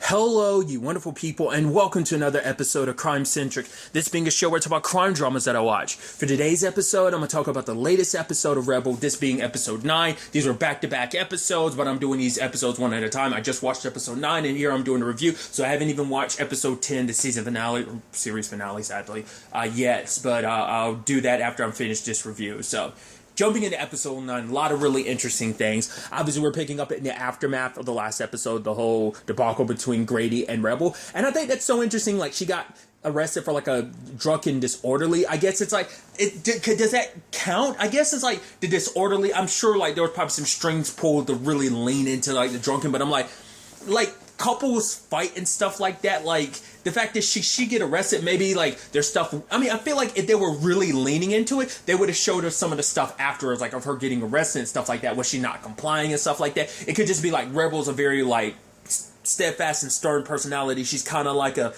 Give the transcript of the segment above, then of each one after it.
Hello, you wonderful people, and welcome to another episode of Crime Centric. This being a show where I talk about crime dramas that I watch. For today's episode, I'm going to talk about the latest episode of Rebel, this being episode 9. These are back-to-back episodes, but I'm doing these episodes one at a time. I just watched episode 9, and here I'm doing a review, so I haven't even watched episode 10, the season finale, or series finale, sadly, yet. But I'll do that after I'm finished this review, so... Jumping into episode 9, a lot of really interesting things. Obviously, we're picking up in the aftermath of the last episode, the whole debacle between Grady and Rebel. And I think that's so interesting. Like, she got arrested for, like, a drunken disorderly. I guess it's like, does that count? I guess it's like the disorderly. I'm sure, like, there was probably some strings pulled to really lean into, like, the drunken. But I'm like, couples fight and stuff like that, like the fact that she get arrested, maybe like there's stuff. I mean, I feel like if they were really leaning into it, they would have showed us some of the stuff afterwards, like of her getting arrested and stuff like that. Was she not complying and stuff like that? It could just be like Rebel's a very like steadfast and stern personality. She's kind of like a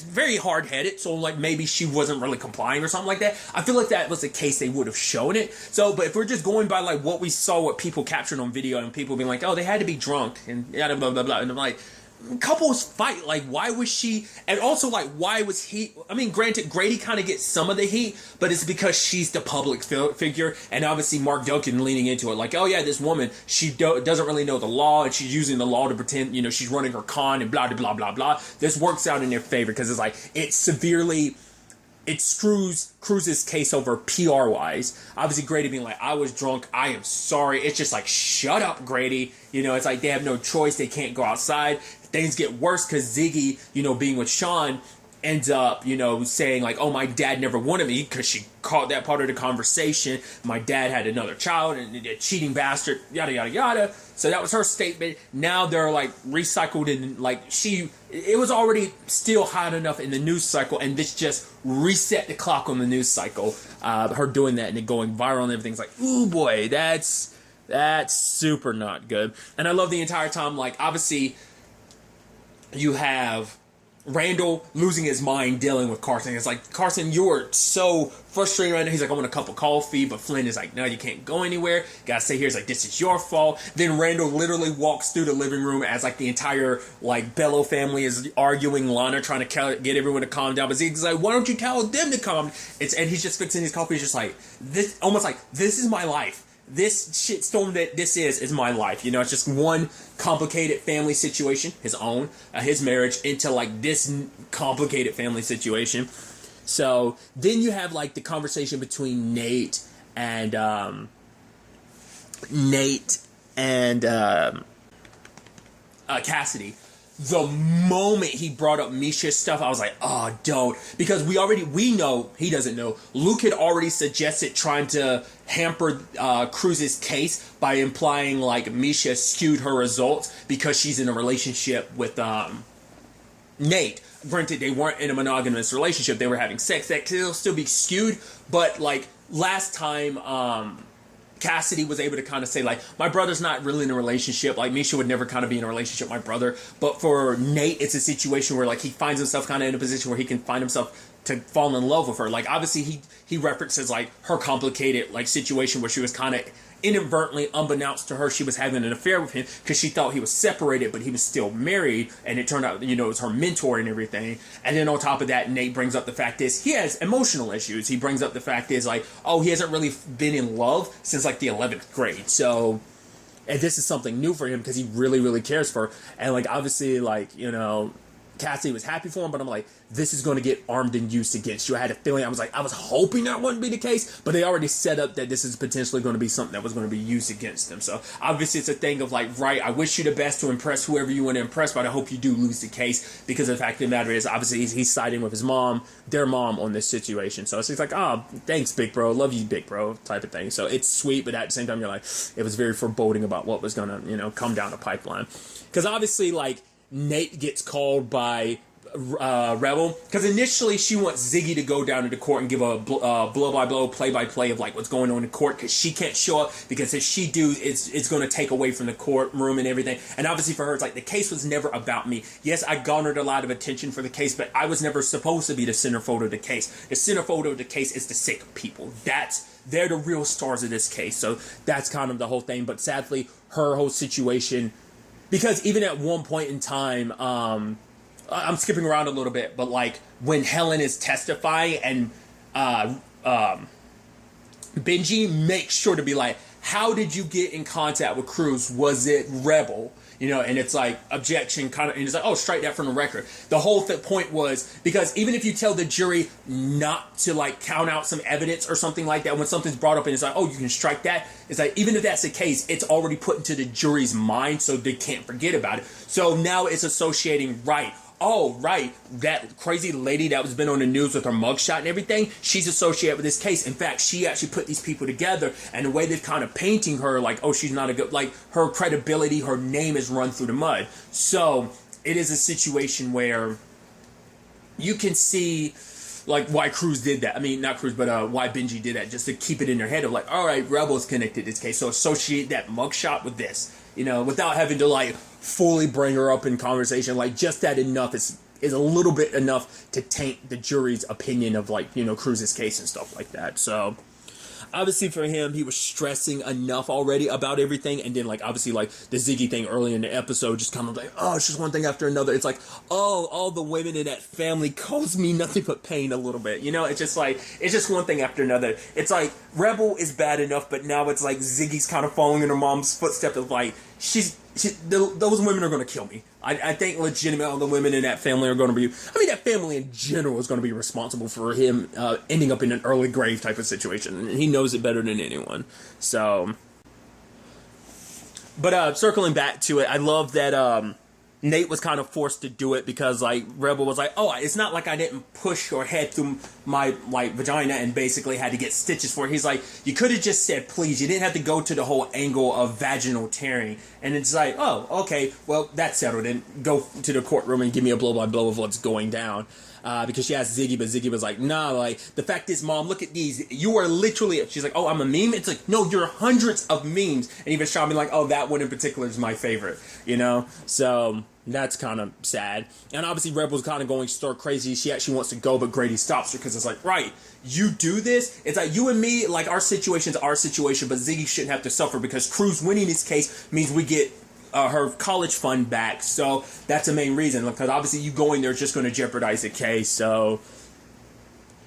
very hard-headed, so like maybe she wasn't really complying or something like that. I feel like that was the case, they would have shown it. So, but if we're just going by like what we saw, what people captured on video, and people being like, oh, they had to be drunk and blah blah blah blah, and I'm like, couples fight, like why was she, and also like why was he, I mean granted Grady kind of gets some of the heat, but it's because she's the public figure, and obviously Mark Duncan leaning into it like, oh yeah, this woman, she doesn't really know the law, and she's using the law to pretend, you know, she's running her con and blah blah blah blah blah. This works out in their favor because it's like it screws Cruz's case over PR wise. Obviously Grady being like, I was drunk, I am sorry. It's just like, shut up, Grady. You know, it's like they have no choice, they can't go outside. Things get worse because Ziggy, you know, being with Sean, ends up, you know, saying like, oh, my dad never wanted me, because she caught that part of the conversation. My dad had another child and a cheating bastard, yada yada yada. So that was her statement. Now they're like recycled in, like, it was already still hot enough in the news cycle, and this just reset the clock on the news cycle. Her doing that and it going viral and everything's like, ooh boy, that's super not good. And I love the entire time, like, obviously you have Randall losing his mind dealing with Carson. It's like, Carson, you are so frustrated right now. He's like, I want a cup of coffee, but Flynn is like, no, you can't go anywhere. Gotta stay here. It's like, this is your fault. Then Randall literally walks through the living room as like the entire like Bello family is arguing, Lana trying to get everyone to calm down. But he's like, why don't you tell them to calm? And he's just fixing his coffee. He's just like, this, almost like, this is my life. This shitstorm that this is my life. You know, it's just one complicated family situation, his own, his marriage, into like this complicated family situation. So then you have like the conversation between Nate and Cassidy. The moment he brought up Misha's stuff, I was like, oh, don't. Because we know, he doesn't know, Luke had already suggested trying to hamper Cruz's case by implying like Misha skewed her results because she's in a relationship with Nate. Granted, they weren't in a monogamous relationship, they were having sex. That could still be skewed, but like last time, Cassidy was able to kind of say, like, my brother's not really in a relationship. Like, Misha would never kind of be in a relationship with my brother. But for Nate, it's a situation where, like, he finds himself kind of in a position where he can find himself to fall in love with her. Like, obviously, he references, like, her complicated, like, situation where she was kind of inadvertently, unbeknownst to her, she was having an affair with him because she thought he was separated, but he was still married, and it turned out, you know, it was her mentor and everything. And then on top of that, Nate brings up the fact is he has emotional issues. He brings up the fact is like, oh, he hasn't really been in love since like the 11th grade. So, and this is something new for him because he really, really cares for her. And like, obviously, like, you know, Cassie was happy for him, but I'm like, this is going to get armed and used against you. I had a feeling, I was hoping that wouldn't be the case, but they already set up that this is potentially going to be something that was going to be used against them. So obviously it's a thing of like, right, I wish you the best to impress whoever you want to impress, but I hope you do lose the case, because the fact of the matter is, obviously he's siding with his mom, their mom, on this situation. So it's like, oh, thanks, big bro, love you, big bro, type of thing. So it's sweet, but at the same time, you're like, it was very foreboding about what was going to, you know, come down the pipeline. Because obviously, like, Nate gets called by Rebel, because initially she wants Ziggy to go down to the court and give a blow-by-blow, play-by-play of like what's going on in court, because she can't show up, because if she do, it's going to take away from the courtroom and everything. And obviously for her, it's like, the case was never about me. Yes, I garnered a lot of attention for the case, but I was never supposed to be the centerfold of the case. The centerfold of the case is the sick people. They're the real stars of this case. So that's kind of the whole thing. But sadly, her whole situation because even at one point in time, I'm skipping around a little bit, but like when Helen is testifying and Benji makes sure to be like, how did you get in contact with Cruz? Was it Rebel? You know, and it's like objection kind of, and it's like, oh, strike that from the record. The whole point was because even if you tell the jury not to like count out some evidence or something like that, when something's brought up and it's like, oh, you can strike that. It's like, even if that's the case, it's already put into the jury's mind, so they can't forget about it. So now it's associating, right. Oh, right, that crazy lady that was been on the news with her mugshot and everything, she's associated with this case. In fact, she actually put these people together, and the way they're kind of painting her, like, oh, she's not a good, like, her credibility, her name is run through the mud. So, it is a situation where you can see, like, why Cruz did that. I mean, not Cruz, but why Benji did that, just to keep it in their head of, like, all right, Rebel's connected to this case, so associate that mugshot with this, you know, without having to, like, fully bring her up in conversation. Like, just that enough is a little bit enough to taint the jury's opinion of, like, you know, Cruz's case and stuff like that. So obviously for him, he was stressing enough already about everything, and then like obviously like the Ziggy thing early in the episode just kind of like, oh, it's just one thing after another. It's like, oh, all the women in that family cause me nothing but pain a little bit, you know. It's just like, it's just one thing after another. It's like Rebel is bad enough, but now it's like Ziggy's kind of following in her mom's footsteps of like, those women are going to kill me. I think legitimately all the women in that family are going to be, I mean, that family in general is going to be responsible for him ending up in an early grave type of situation. And he knows it better than anyone. So, but circling back to it, I love that Nate was kind of forced to do it because, like, Rebel was like, oh, it's not like I didn't push your head through my, like, vagina and basically had to get stitches for it. He's like, you could have just said please. You didn't have to go to the whole angle of vaginal tearing. And it's like, oh, okay, well, that's settled. And go to the courtroom and give me a blow-by-blow of what's going down. Because she asked Ziggy, but Ziggy was like, nah, like, the fact is, Mom, look at these. You are literally, she's like, oh, I'm a meme? It's like, no, you're hundreds of memes. And even Sean being like, oh, that one in particular is my favorite, you know? So that's kind of sad. And obviously Rebel's kind of going stir crazy. She actually wants to go, but Grady stops her because it's like, right, you do this? It's like, you and me, like, our situation's our situation, but Ziggy shouldn't have to suffer because Cruz winning this case means we get her college fund back. So that's the main reason, because obviously you going there is just going to jeopardize the case. So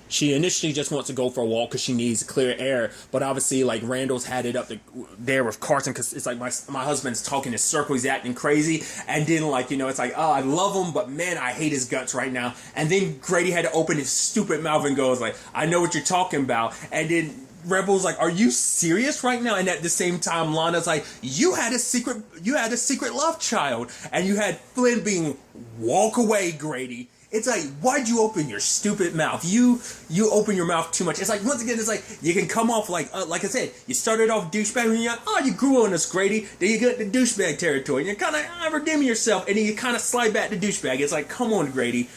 she initially just wants to go for a walk because she needs clear air, but obviously like Randall's had it up there with Carson because it's like my husband's talking in circles, he's acting crazy, and then like, you know, it's like, oh, I love him, but man, I hate his guts right now. And then Grady had to open his stupid mouth and goes like, I know what you're talking about. And then Rebel's like, are you serious right now? And at the same time, Lana's like, you had a secret love child, and you had Flynn being, walk away, Grady. It's like, why'd you open your stupid mouth? You open your mouth too much. It's like, once again, it's like, you can come off like I said, you started off douchebag, and you're like, oh, you grew on us, Grady. Then you get the douchebag territory, and you're kind of redeeming yourself, and then you kind of slide back to douchebag. It's like, come on, Grady.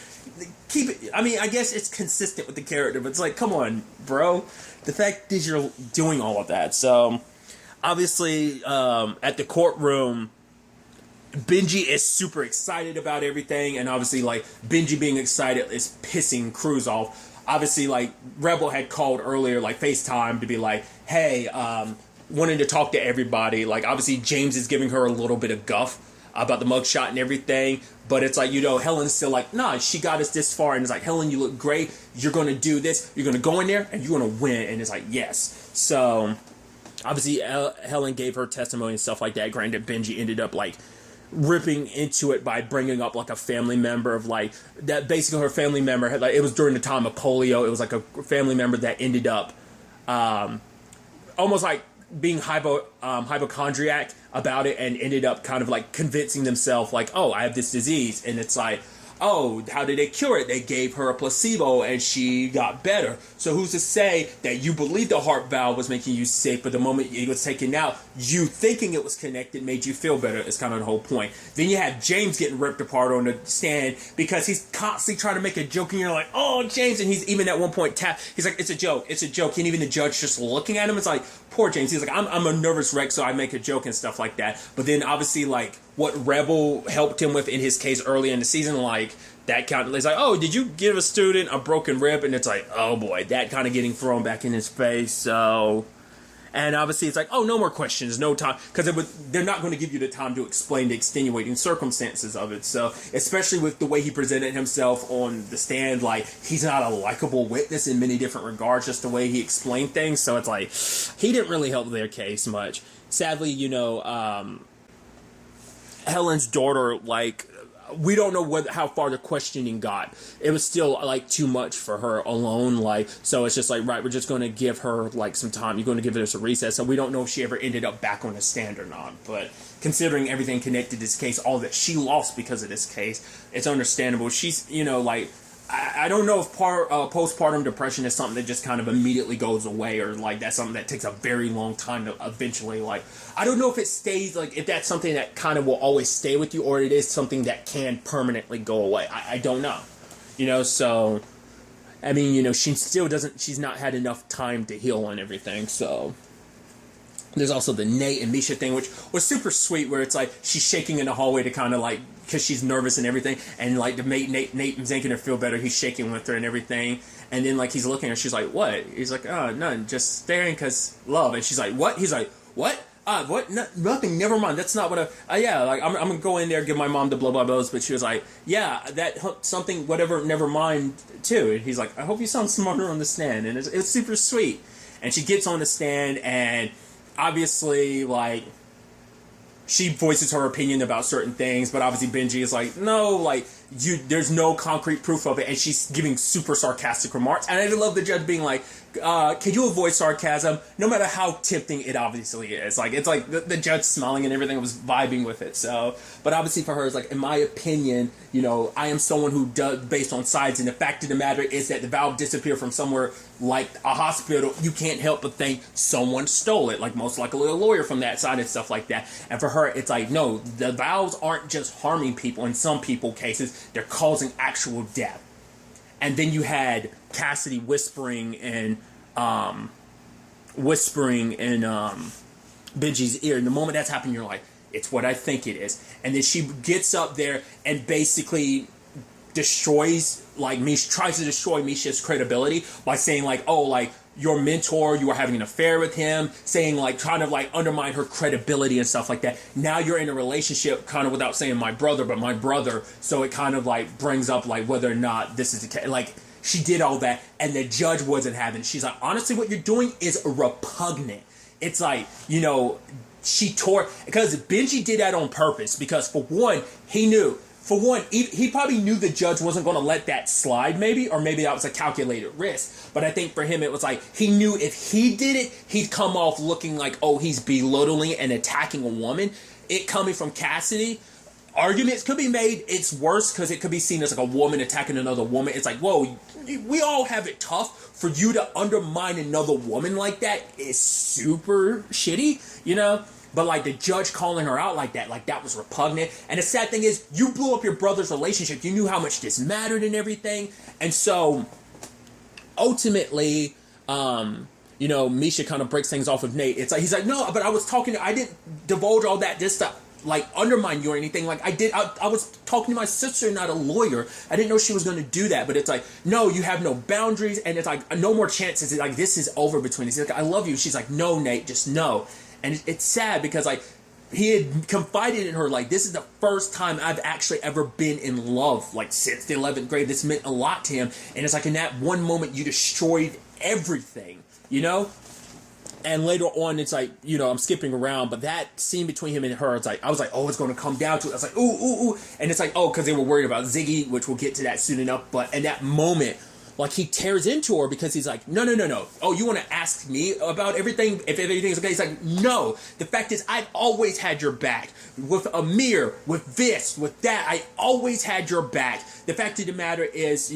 Keep it. I mean, I guess it's consistent with the character, but it's like, come on, bro. The fact is you're doing all of that. So, obviously, at the courtroom, Benji is super excited about everything, and obviously, like, Benji being excited is pissing Cruz off. Obviously, like, Rebel had called earlier, like, FaceTime to be like, hey, wanting to talk to everybody. Like, obviously, James is giving her a little bit of guff about the mugshot and everything, but it's like, you know, Helen's still like, nah, she got us this far, and it's like, Helen, you look great, you're gonna do this, you're gonna go in there, and you're gonna win, and it's like, yes. So, obviously, Helen gave her testimony and stuff like that. Granted, Benji ended up, like, ripping into it by bringing up, like, a family member of, like, that basically her family member had, like, it was during the time of polio, it was, like, a family member that ended up, almost like being hypochondriac about it, and ended up kind of like convincing themselves like, oh, I have this disease. And it's like, oh, how did they cure it? They gave her a placebo and she got better. So who's to say that you believe the heart valve was making you sick, but the moment it was taken out, you thinking it was connected made you feel better? It's kind of the whole point. Then you have James getting ripped apart on the stand because he's constantly trying to make a joke, and you're like, oh, James. And he's even at one point he's like, it's a joke. And even the judge just looking at him, it's like, poor James. He's like, I'm a nervous wreck, so I make a joke and stuff like that. But then obviously, like, what Rebel helped him with in his case early in the season, like, that kind of, it's like, oh, did you give a student a broken rib? And it's like, oh boy, that kind of getting thrown back in his face. So And obviously it's like, oh, no more questions, no time, because they're not going to give you the time to explain the extenuating circumstances of it. So especially with the way he presented himself on the stand, like he's not a likable witness in many different regards, just the way he explained things. So it's like he didn't really help their case much. Sadly, Helen's daughter, like, we don't know how far the questioning got. It was still like too much for her alone. Like, so it's just like, right, we're just going to give her like some time. You're going to give us a recess. So we don't know if she ever ended up back on the stand or not. But considering everything connected to this case, all that she lost because of this case, it's understandable. She's, like, I don't know if postpartum depression is something that just kind of immediately goes away, or like that's something that takes a very long time to eventually, like, I don't know if it stays, like if that's something that kind of will always stay with you, or it is something that can permanently go away. I don't know, so I mean, she's not had enough time to heal and everything. So there's also the Nate and Misha thing, which was super sweet, where it's like she's shaking in the hallway to kind of like, because she's nervous and everything, and like to make Nate's making her feel better, he's shaking with her and everything, and then like he's looking at her, she's like, what? He's like, oh, none, just staring because love. And she's like, what? He's like, what? What? No, nothing, never mind, that's not what yeah, like I'm gonna go in there, give my mom the blah blah blahs. But she was like, yeah, that something, whatever, never mind too. And he's like, I hope you sound smarter on the stand. And it's super sweet. And she gets on the stand, and obviously, like, she voices her opinion about certain things, but obviously Benji is like, no, like, there's no concrete proof of it, and she's giving super sarcastic remarks. And I love the judge being like, can you avoid sarcasm, no matter how tempting it obviously is. Like, it's like the judge smiling and everything, was vibing with it. So, but obviously for her, it's like, in my opinion, I am someone who does based on sides, and the fact of the matter is that the valve disappeared from somewhere like a hospital. You can't help but think someone stole it, like most likely a lawyer from that side and stuff like that. And for her, it's like, no, the valves aren't just harming people. In some people cases, they're causing actual death. And then you had Cassidy whispering in Benji's ear. And the moment that's happening, you're like, it's what I think it is. And then she gets up there and basically destroys, like, tries to destroy Misha's credibility by saying, like, oh, like, your mentor, you were having an affair with him, saying, like, trying to, like, undermine her credibility and stuff like that. Now you're in a relationship, kind of without saying my brother, but my brother. So it kind of, like, brings up, like, whether or not this is the case. Like, she did all that, and the judge wasn't having it. She's like, honestly, what you're doing is repugnant. It's like, she tore, because Benji did that on purpose, because for one, he knew. For one, he probably knew the judge wasn't going to let that slide, maybe, or maybe that was a calculated risk. But I think for him, it was like, he knew if he did it, he'd come off looking like, oh, he's belittling and attacking a woman. It coming from Cassidy, arguments could be made. It's worse because it could be seen as like a woman attacking another woman. It's like, whoa, we all have it tough. For you to undermine another woman like that is super shitty, But, like, the judge calling her out like that was repugnant. And the sad thing is, you blew up your brother's relationship. You knew how much this mattered and everything. And so, ultimately, Misha kind of breaks things off with Nate. It's like, he's like, no, but I didn't divulge all that just to, like, undermine you or anything. Like, I was talking to my sister, not a lawyer. I didn't know she was going to do that. But it's like, no, you have no boundaries. And it's like, no more chances. It's like, this is over between us. He's like, I love you. She's like, no, Nate, just no. And it's sad because, like, he had confided in her, like, this is the first time I've actually ever been in love, like, since the 11th grade. This meant a lot to him. And it's like, in that one moment, you destroyed everything, And later on, it's like, I'm skipping around, but that scene between him and her, it's like, I was like, oh, it's going to come down to it. I was like, ooh. And it's like, oh, because they were worried about Ziggy, which we'll get to that soon enough. But in that moment, like, he tears into her because he's like, no. Oh, you want to ask me about everything? If everything's okay? He's like, no. The fact is, I've always had your back. With Amir, with this, with that, I always had your back. The fact of the matter is,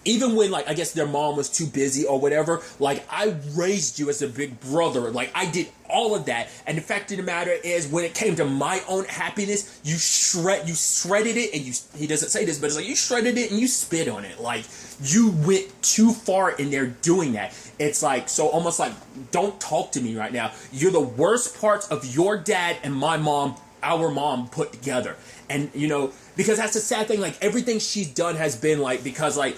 even when, like, I guess their mom was too busy or whatever, like, I raised you as a big brother. Like, I did all of that. And the fact of the matter is, when it came to my own happiness, you shredded it, and he doesn't say this, but it's like, you shredded it and you spit on it. Like, you went too far in there doing that. It's like, so almost like, don't talk to me right now. You're the worst parts of your dad and my mom, our mom, put together. And, because that's the sad thing, like, everything she's done has been, like, because, like,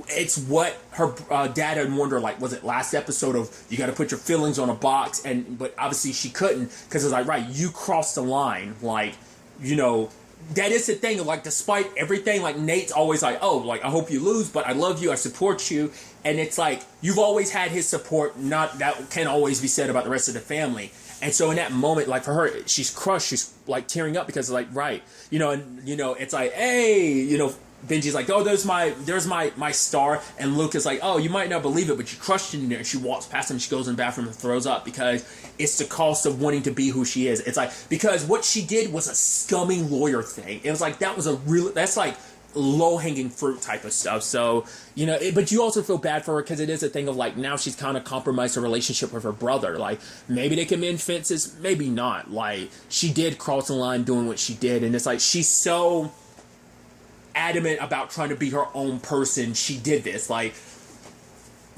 it's what her dad had warned her, like, was it last episode of, you got to put your feelings on a box, but obviously she couldn't, because it's like, right, you crossed the line, like, you know, that is the thing, like, despite everything, like, Nate's always like, oh, like, I hope you lose, but I love you, I support you, and it's like, you've always had his support, not, that can always be said about the rest of the family, and so in that moment, like, for her, she's crushed, she's, like, tearing up, because, like, right, you know, and, you know, it's like, hey, you know, Benji's like, oh, there's my star, and Luke is like, oh, you might not believe it, but you crushed it in there. And she walks past him, she goes in the bathroom and throws up, because it's the cost of wanting to be who she is. It's like, because what she did was a scummy lawyer thing. It was like, that's like low-hanging fruit type of stuff. So, you know, but you also feel bad for her, because it is a thing of, like, now she's kind of compromised her relationship with her brother. Like, maybe they can mend fences, maybe not. Like, she did cross the line doing what she did, and it's like, she's so adamant about trying to be her own person. She did this, like,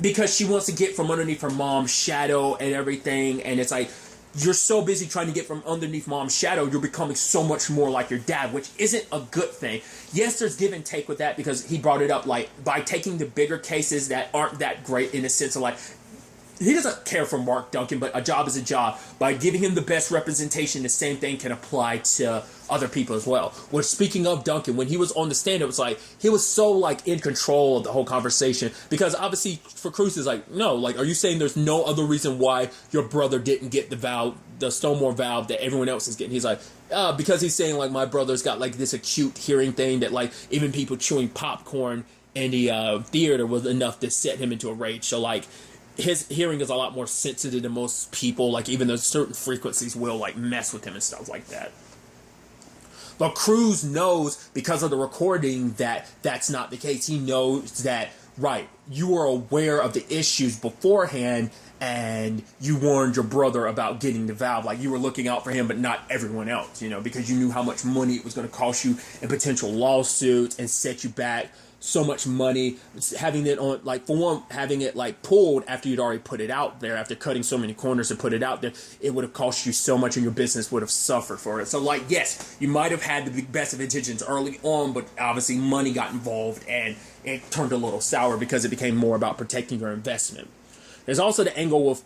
because she wants to get from underneath her mom's shadow and everything, and it's like, you're so busy trying to get from underneath mom's shadow, you're becoming so much more like your dad, which isn't a good thing. Yes, there's give and take with that, because he brought it up, like, by taking the bigger cases that aren't that great, in a sense of, like, he doesn't care for Mark Duncan, but a job is a job. By giving him the best representation, the same thing can apply to other people as well. Well, speaking of Duncan, when he was on the stand, it was like, he was so, like, in control of the whole conversation. Because obviously, for Cruz, is like, no, like, are you saying there's no other reason why your brother didn't get the Stonewall valve that everyone else is getting? He's like, because he's saying, like, my brother's got, like, this acute hearing thing that, like, even people chewing popcorn in the theater was enough to set him into a rage. So, like, his hearing is a lot more sensitive than most people, like, even though certain frequencies will, like, mess with him and stuff like that. But Cruz knows, because of the recording, that that's not the case. He knows that, right, you were aware of the issues beforehand, and you warned your brother about getting the valve. Like, you were looking out for him, but not everyone else, you know, because you knew how much money it was going to cost you in potential lawsuits and set you back so much money, having it on, like, for one, having it, like, pulled after you'd already put it out there, after cutting so many corners to put it out there, it would have cost you so much, and your business would have suffered for it. So, like, yes, you might have had the best of intentions early on, but obviously money got involved, and it turned a little sour, because it became more about protecting your investment. There's also the angle with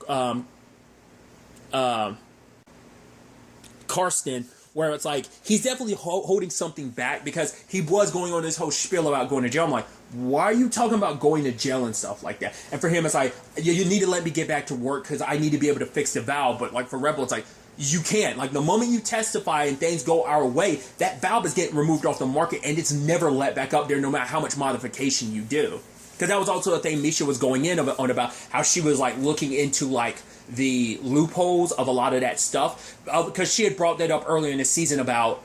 Karsten, where it's like, he's definitely holding something back, because he was going on this whole spiel about going to jail. I'm like, why are you talking about going to jail and stuff like that? And for him, it's like, yeah, you need to let me get back to work, because I need to be able to fix the valve. But, like, for Rebel, it's like, you can't. Like, the moment you testify and things go our way, that valve is getting removed off the market, and it's never let back up there, no matter how much modification you do. Because that was also a thing Misha was going in on about how she was, like, looking into, like, the loopholes of a lot of that stuff, because she had brought that up earlier in the season about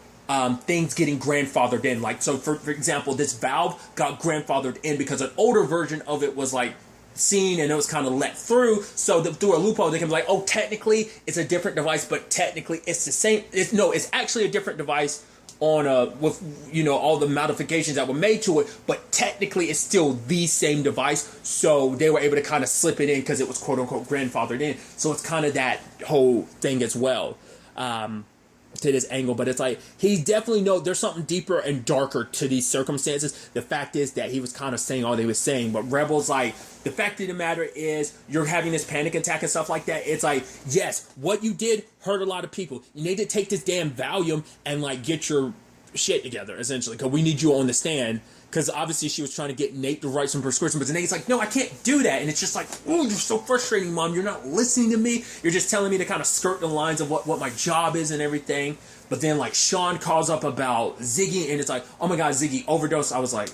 things getting grandfathered in. Like, so for example, this valve got grandfathered in because an older version of it was, like, seen, and it was kind of let through, so through a loophole they can be like, oh, technically it's a different device, but technically it's the same. It's actually a different device on with, you know, all the modifications that were made to it, but technically it's still the same device. So they were able to kind of slip it in because it was quote unquote grandfathered in. So it's kind of that whole thing as well, to this angle. But it's like, he definitely knows there's something deeper and darker to these circumstances. The fact is that he was kind of saying all they was saying, but Rebel's like, the fact of the matter is, you're having this panic attack and stuff like that. It's like, yes, what you did hurt a lot of people. You need to take this damn Valium and, like, get your shit together, essentially, because we need you on the stand. Because obviously she was trying to get Nate to write some prescription, but Nate's like, no, I can't do that. And it's just like, oh, you're so frustrating, Mom. You're not listening to me. You're just telling me to kind of skirt the lines of what my job is and everything. But then, like, Sean calls up about Ziggy, and it's like, oh my God, Ziggy overdosed. I was like,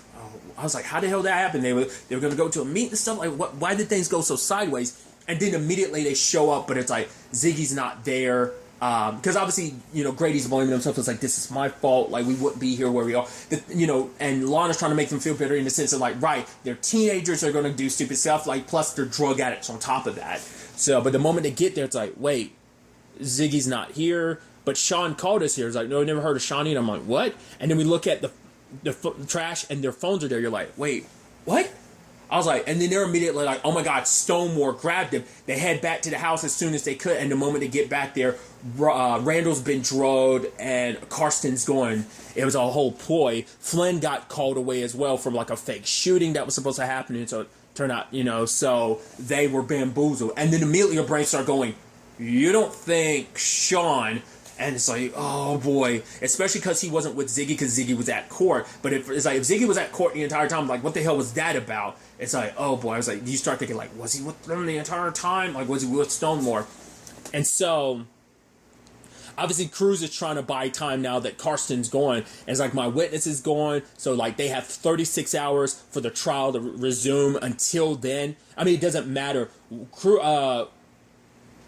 how the hell did that happen? They were going to go to a meet and stuff. Like, why did things go so sideways? And then immediately they show up, but it's like, Ziggy's not there. Because obviously, you know, Grady's blaming himself. It's like, this is my fault. Like, we wouldn't be here where we are. You know, and Lana's trying to make them feel better in the sense of, like, right, they're teenagers, they're going to do stupid stuff. Like, plus they're drug addicts on top of that. So, but the moment they get there, it's like, wait, Ziggy's not here. But Sean called us here. It's like, no, I never heard of Shawnee. And I'm like, what? And then we look at the trash, and their phones are there. You're like, wait, what? I was like, and then they're immediately like, oh my God, Stonemore grabbed him. They head back to the house as soon as they could, and the moment they get back there, Randall's been drugged and Karsten's gone. It was a whole ploy. Flynn got called away as well from like a fake shooting that was supposed to happen, and so it turned out, so they were bamboozled. And then immediately your brain started going, you don't think Sean... And it's like, oh boy, especially because he wasn't with Ziggy because Ziggy was at court. But if Ziggy was at court the entire time, like, what the hell was that about? It's like, oh boy, I was like, you start thinking, like, was he with them the entire time? Like, was he with Stonemore? And so, obviously, Cruz is trying to buy time now that Karsten's gone. And it's like, my witness is gone. So, like, they have 36 hours for the trial to resume. Until then, I mean, it doesn't matter.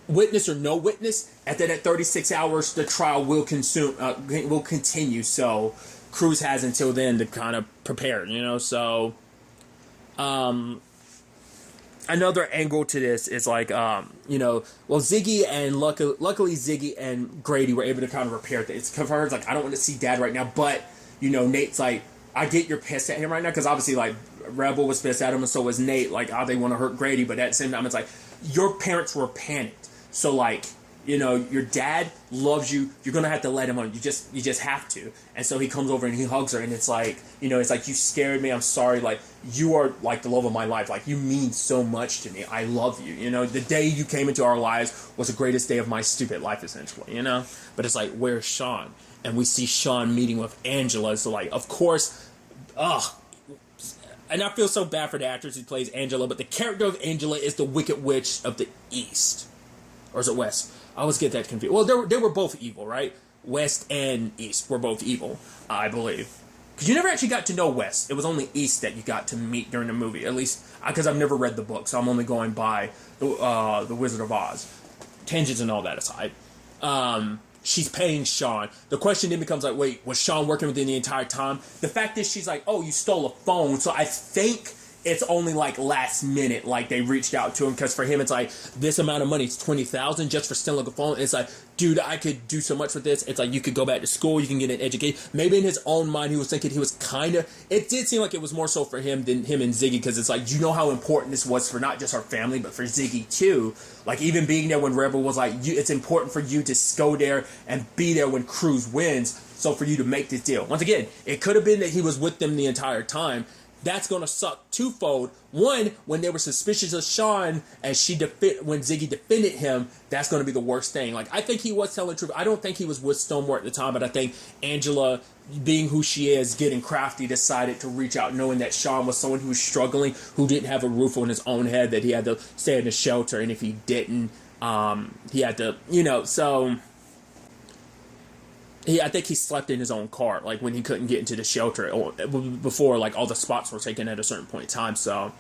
Witness or no witness, after that 36 hours, the trial will continue. So Cruz has until then to kind of prepare, So another angle to this is like, Ziggy and luckily Ziggy and Grady were able to kind of repair things. Because her, it's like, I don't want to see Dad right now, but Nate's like, I get you're pissed at him right now because obviously like Rebel was pissed at him and so was Nate. Like, they want to hurt Grady, but at the same time, it's like your parents were panicked. So, like, your dad loves you. You're going to have to let him on. You just have to. And so he comes over and he hugs her. And it's like, it's like, you scared me. I'm sorry. Like, you are, like, the love of my life. Like, you mean so much to me. I love you. The day you came into our lives was the greatest day of my stupid life, essentially, But it's like, where's Sean? And we see Sean meeting with Angela. So, like, of course, and I feel so bad for the actress who plays Angela, but the character of Angela is the Wicked Witch of the East. Or is it West? I always get that confused. Well, they were both evil, right? West and East were both evil, I believe. Because you never actually got to know West. It was only East that you got to meet during the movie. At least, because I've never read the book, so I'm only going by the Wizard of Oz. Tangents and all that aside. She's paying Sean. The question then becomes like, wait, was Sean working with him the entire time? The fact is, she's like, oh, you stole a phone. So I think it's only like last minute, like they reached out to him, because for him it's like, this amount of money, it's $20,000 just for stealing a phone. It's like, dude, I could do so much with this. It's like, you could go back to school, you can get an education. Maybe in his own mind he was thinking he was kind of, it did seem like it was more so for him than him and Ziggy, because it's like, you know how important this was for not just our family but for Ziggy too. Like, even being there when Rebel was like, it's important for you to go there and be there when Cruz wins, so for you to make this deal. Once again, it could have been that he was with them the entire time. That's going to suck twofold. One, when they were suspicious of Sean and when Ziggy defended him, that's going to be the worst thing. Like, I think he was telling the truth. I don't think he was with Stonemore at the time, but I think Angela, being who she is, getting crafty, decided to reach out knowing that Sean was someone who was struggling, who didn't have a roof on his own head, that he had to stay in the shelter, and if he didn't, he had to, so... I think he slept in his own car, like, when he couldn't get into the shelter before, like, all the spots were taken at a certain point in time. So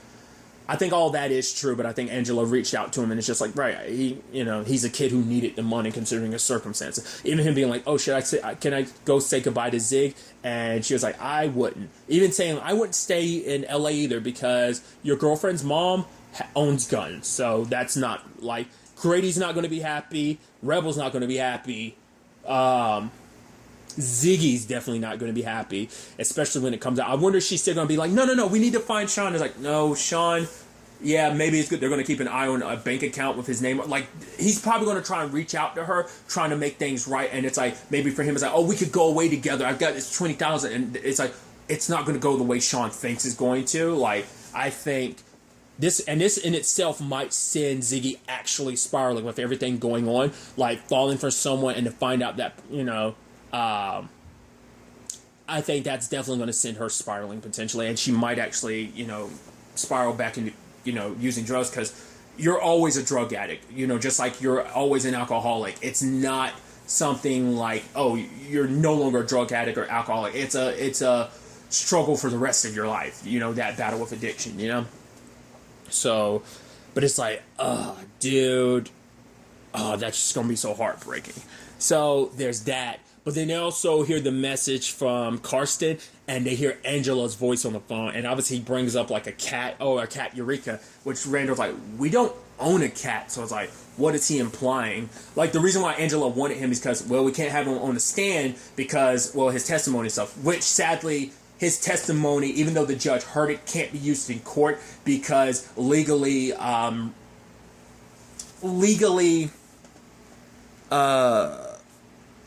I think all that is true, but I think Angela reached out to him, and it's just like, right, he's a kid who needed the money considering his circumstances. Even him being like, oh, can I go say goodbye to Zig? And she was like, I wouldn't. Even saying, I wouldn't stay in LA either because your girlfriend's mom owns guns. So that's not, like, Grady's not going to be happy. Rebel's not going to be happy. Ziggy's definitely not going to be happy, especially when it comes out. I wonder if she's still going to be like, no, we need to find Sean. It's like, no, Sean, yeah, maybe it's good. They're going to keep an eye on a bank account with his name. Like, he's probably going to try and reach out to her, trying to make things right. And it's like, maybe for him, it's like, oh, we could go away together. I've got this $20,000. And it's like, it's not going to go the way Sean thinks it's going to. Like, I think this in itself might send Ziggy actually spiraling with everything going on, like falling for someone, and to find out that, I think that's definitely going to send her spiraling potentially, and she might actually, spiral back into, using drugs, because you're always a drug addict, just like you're always an alcoholic. It's not something like, oh, you're no longer a drug addict or alcoholic. It's a struggle for the rest of your life, that battle with addiction, So, but it's like, dude, that's just going to be so heartbreaking. So there's that. But then they also hear the message from Karsten, and they hear Angela's voice on the phone. And obviously he brings up like a cat, Eureka, which Randall's like, we don't own a cat. So it's like, what is he implying? Like, the reason why Angela wanted him is because, well, we can't have him on the stand because, well, his testimony and stuff, which sadly his testimony, even though the judge heard it, can't be used in court because legally,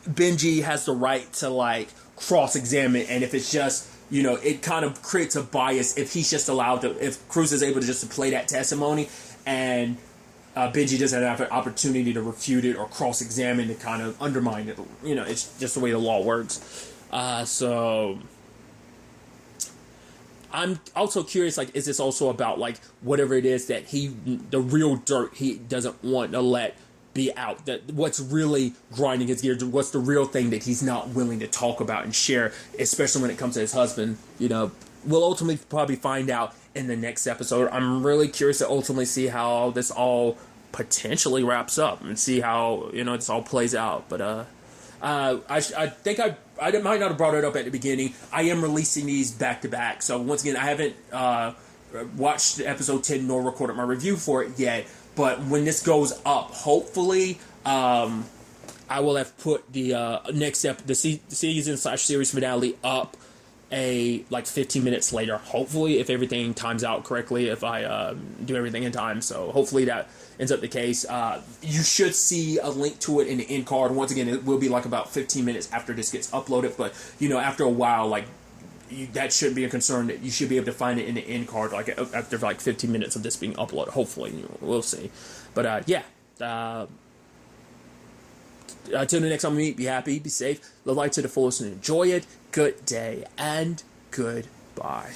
Benji has the right to like cross-examine, and if it's just, you know, it kind of creates a bias if he's just allowed to, if Cruz is able to just to play that testimony and Benji doesn't have an opportunity to refute it or cross-examine to kind of undermine it. You know, it's just the way the law works. So I'm also curious, like, is this also about like whatever it is that the real dirt he doesn't want to let be out, that what's really grinding his gears, what's the real thing that he's not willing to talk about and share, especially when it comes to his husband. You know, we'll ultimately probably find out in the next episode. I'm really curious to ultimately see how this all potentially wraps up and see how, you know, this all plays out. But I think I might not have brought it up at the beginning. I am releasing these back to back, so once again, I haven't watched episode 10 nor recorded my review for it yet. But when this goes up, hopefully, I will have put the next the season/series finale up like 15 minutes later. Hopefully, if everything times out correctly, if I do everything in time. So hopefully that ends up the case. You should see a link to it in the end card. Once again, it will be like about 15 minutes after this gets uploaded. But you know, after a while, like, that shouldn't be a concern. That you should be able to find it in the end card, like after like 15 minutes of this being uploaded. Hopefully, we'll see. But yeah, until the next time we meet, be happy, be safe, live life to the fullest, and enjoy it. Good day and goodbye.